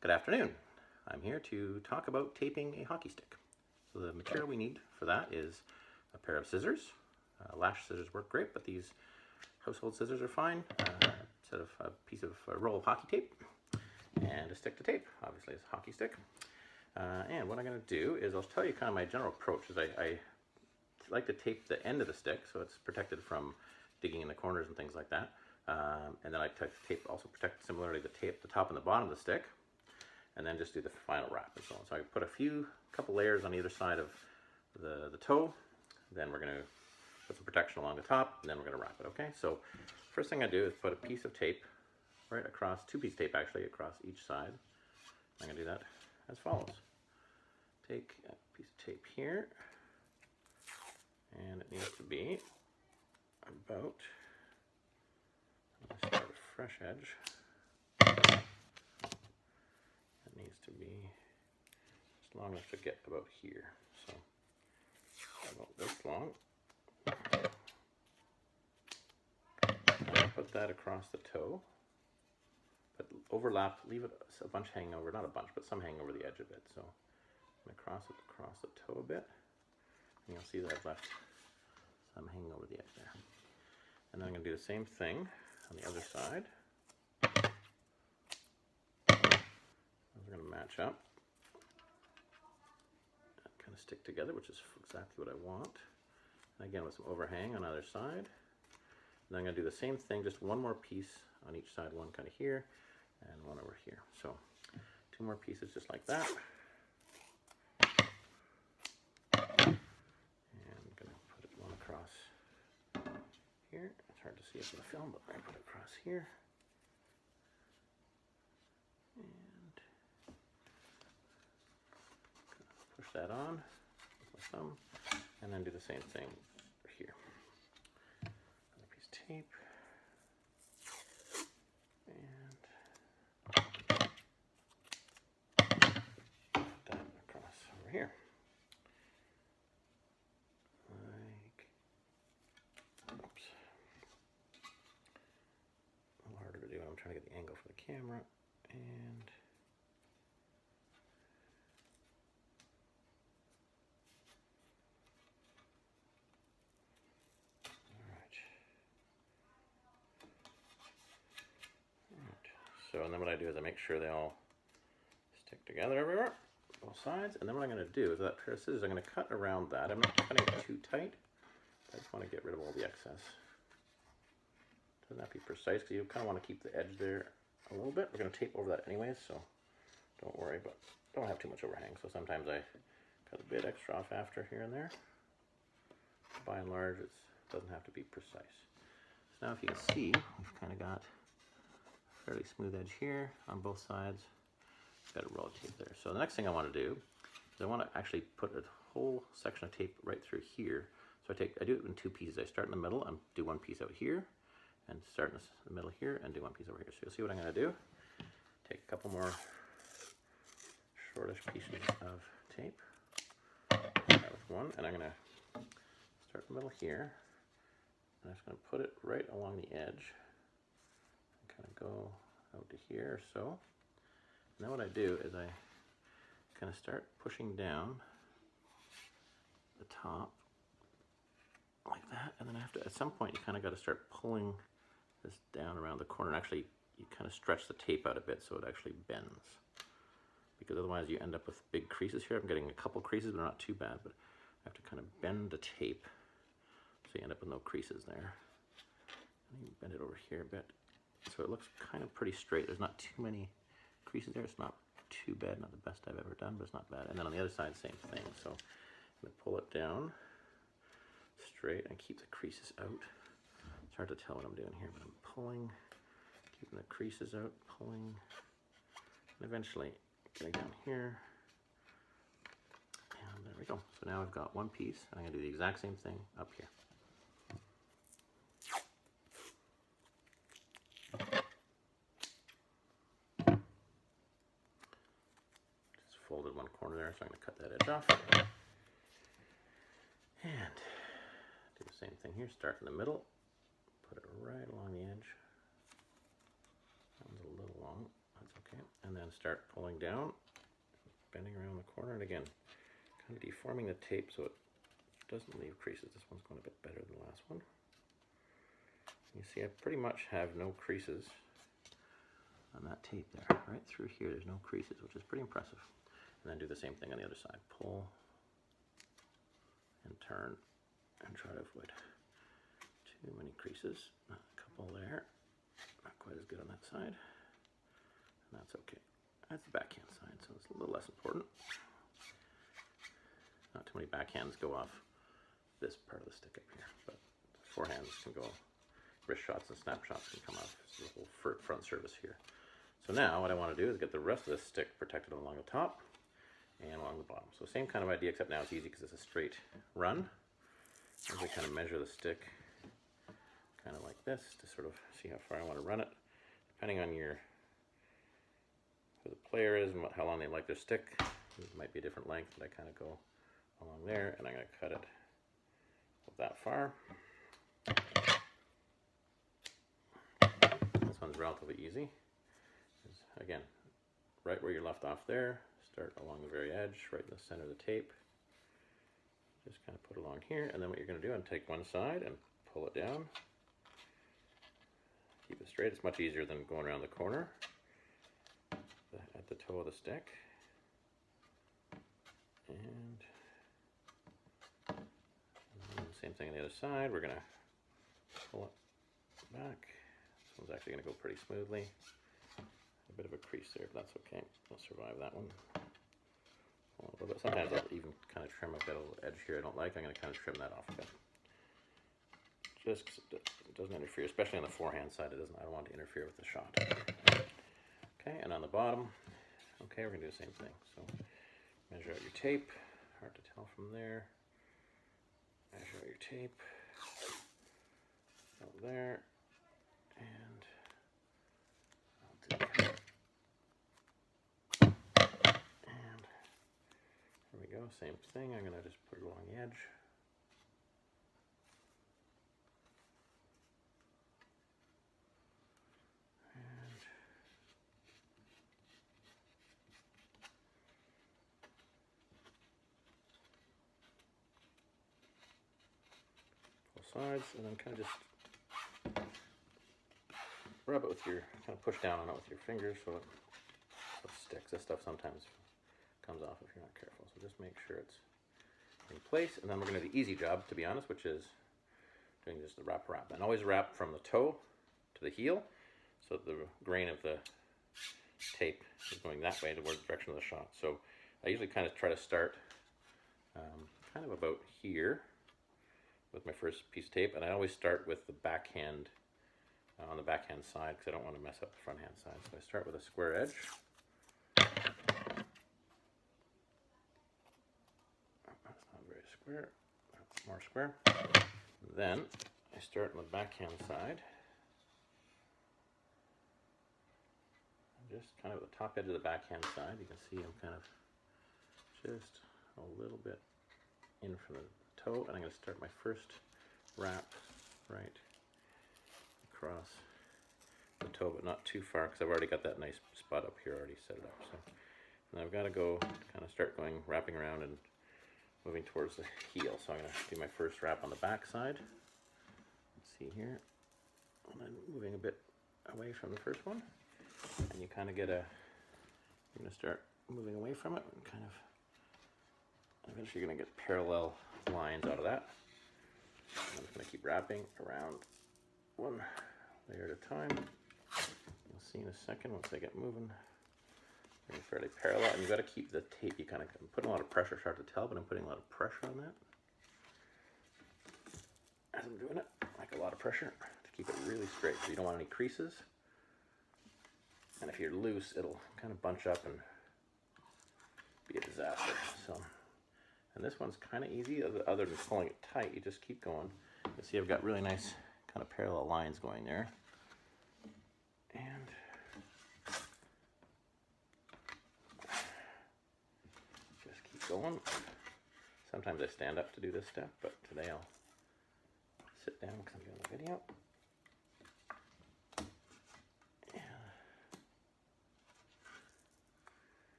Good afternoon. I'm here to talk about taping a hockey stick. So the material we need for that is a pair of scissors. Lash scissors work great, but these household scissors are fine. Instead of a piece of roll of hockey tape and a stick to tape. Obviously it's a hockey stick. And what I'm going to do is I'll tell you kind of my general approach. Is I like to tape the end of the stick so it's protected from digging in the corners and things like that. And then I tape also protect similarly the top and the bottom of the stick. And then just do the final wrap and so on. So I put a couple layers on either side of the toe. Then we're going to put some protection along the top, and then we're going to wrap it, okay? So first thing I do is put a piece of tape right across, two-piece tape actually, across each side. I'm going to do that as follows. Take a piece of tape here, and it needs to be about, let's start a fresh edge. Needs to be just long enough to get about here. So about this long. Put that across the toe. But overlap, leave it a bunch hanging over, not a bunch, but some hanging over the edge of it. So I'm going to cross it across the toe a bit. And you'll see that I've left some hanging over the edge there. And then I'm going to do the same thing on the other side. We're going to match up and kind of stick together, which is exactly what I want. And again, with some overhang on either side. And I'm going to do the same thing, just one more piece on each side, one kind of here and one over here. So two more pieces just like that. And I'm going to put one across here. It's hard to see it in the film, but I'm going to put it across here. Push that on with my thumb, and then do the same thing here. Another piece of tape, and put that across over here. Like, oops. A little harder to do. I'm trying to get the angle for the camera, and so, and then what I do is I make sure they all stick together everywhere, both sides. And then what I'm going to do is that pair of scissors, I'm going to cut around that. I'm not cutting it too tight. I just want to get rid of all the excess. Doesn't have to be precise because you kind of want to keep the edge there a little bit. We're going to tape over that anyways, so don't worry, but don't have too much overhang. So sometimes I cut a bit extra off after here and there. By and large, it doesn't have to be precise. So now if you can see, we've kind of got fairly smooth edge here on both sides. Got a roll of tape there. So the next thing I want to do is I want to actually put a whole section of tape right through here. So I do it in two pieces. I start in the middle and do one piece out here, and start in the middle here and do one piece over here. So you'll see what I'm going to do. Take a couple more shortish pieces of tape. Start with one, and I'm going to start in the middle here. And I'm just going to put it right along the edge. Kind of go out to here or so. And then what I do is I kind of start pushing down the top like that, and then at some point you kind of got to start pulling this down around the corner. And actually, you kind of stretch the tape out a bit so it actually bends, because otherwise you end up with big creases here. I'm getting a couple creases, but they're not too bad. But I have to kind of bend the tape so you end up with no creases there. And you bend it over here a bit. So it looks kind of pretty straight. There's not too many creases there. It's not too bad, not the best I've ever done, but it's not bad. And then on the other side, same thing. So I'm going to pull it down straight and keep the creases out. It's hard to tell what I'm doing here, but I'm pulling, keeping the creases out, pulling, and eventually getting down here. And there we go. So now I've got one piece. I'm going to do the exact same thing up here. Folded one corner there, so I'm going to cut that edge off. And do the same thing here. Start in the middle, put it right along the edge. That one's a little long, that's okay. And then then start pulling down, bending around the corner, and again, kind of deforming the tape so it doesn't leave creases. This one's going a bit better than the last one. You see, I pretty much have no creases on that tape there. Right through here, there's no creases, which is pretty impressive. And then do the same thing on the other side. Pull and turn and try to avoid too many creases. A couple there. Not quite as good on that side. And that's okay. That's the backhand side, so it's a little less important. Not too many backhands go off this part of the stick up here, but forehands can go, wrist shots and snapshots can come off. This is the whole front surface here. So now what I want to do is get the rest of this stick protected along the top and along the bottom. So same kind of idea, except now it's easy because it's a straight run. As I kind of measure the stick kind of like this to sort of see how far I want to run it. Depending on your who the player is and how long they like their stick, it might be a different length, but I kind of go along there and I'm going to cut it that far. This one's relatively easy. Again, right where you left off there, start along the very edge, right in the center of the tape. Just kind of put it along here, and then what you're going to do is take one side and pull it down. Keep it straight. It's much easier than going around the corner at the toe of the stick. And same thing on the other side. We're going to pull it back. This one's actually going to go pretty smoothly. A bit of a crease there, but that's okay. I'll survive that one. A little bit. Sometimes I'll even kind of trim. I've got a little edge here I don't like. I'm going to kind of trim that off a bit. Just because it doesn't interfere, especially on the forehand side. I don't want to interfere with the shot. Okay, and on the bottom, okay, we're going to do the same thing. So measure out your tape. Hard to tell from there. Measure out your tape. Out there. And I'll do that. And there we go, same thing. I'm going to just put it along the edge. And both sides, and then kind of just rub it with your, kind of push down on it with your fingers so it sticks. This stuff sometimes comes off if you're not careful. So just make sure it's in place. And then we're going to do the easy job, to be honest, which is doing just the wrap. And always wrap from the toe to the heel so the grain of the tape is going that way towards the direction of the shot. So I usually kind of try to start kind of about here with my first piece of tape. And I always start with the backhand on the backhand side because I don't want to mess up the front hand side. So I start with a square edge. That's not very square. That's more square. Then I start on the backhand side. Just kind of the top edge of the backhand side. You can see I'm kind of just a little bit in from the toe, and I'm going to start my first wrap right across the toe, but not too far because I've already got that nice spot up here already set it up. So, and I've got to go kind of start going wrapping around and moving towards the heel. So I'm going to do my first wrap on the back side. Let's see here, and then moving a bit away from the first one, and you kind of get a. You're going to start moving away from it and kind of. Eventually, you're going to get parallel lines out of that. I'm just going to keep wrapping around one layer at a time. You'll see in a second once I get moving. They're fairly parallel, and you've got to keep the tape. You kind of I'm putting a lot of pressure. It's hard to tell, but I'm putting a lot of pressure on that. As I'm doing it, like a lot of pressure to keep it really straight. So you don't want any creases. And if you're loose, it'll kind of bunch up and be a disaster. So. And this one's kind of easy, other than pulling it tight. You just keep going. You see I've got really nice kind of parallel lines going there. And just keep going. Sometimes I stand up to do this step, but today I'll sit down because I'm doing the video.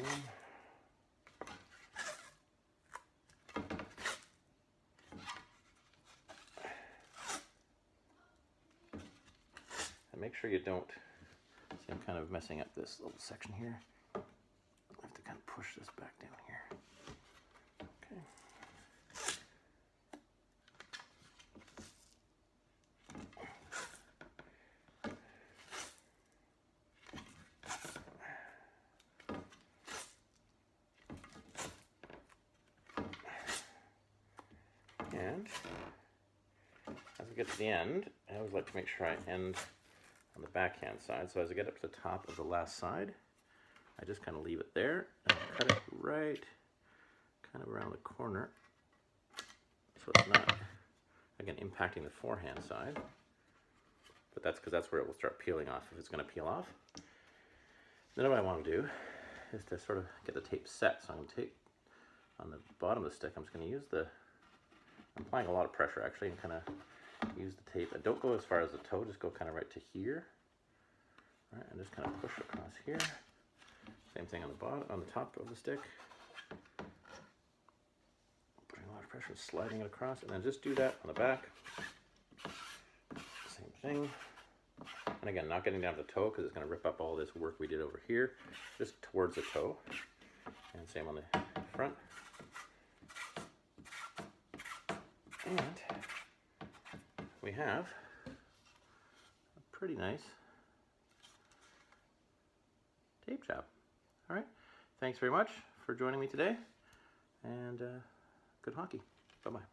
boom. And make sure you don't, see I'm kind of messing up this little section here. I have to kind of push this back down here. Okay. And as we get to the end, I always like to make sure I end on the backhand side. So as I get up to the top of the last side, I just kind of leave it there and cut it right kind of around the corner. So it's not, again, impacting the forehand side. But that's because that's where it will start peeling off if it's going to peel off. Then what I want to do is to sort of get the tape set. So I'm going to tape on the bottom of the stick. I'm just going to use the, I'm applying a lot of pressure actually, and kind of use the tape. And don't go as far as the toe, just go kind of right to here. All right, and just kind of push across here. Same thing on the bottom, on the top of the stick. Putting a lot of pressure, sliding it across, and then just do that on the back. Same thing. And again, not getting down to the toe because it's going to rip up all this work we did over here, just towards the toe. And same on the front. And we have a pretty nice tape job. All right, thanks very much for joining me today, and good hockey. Bye-bye.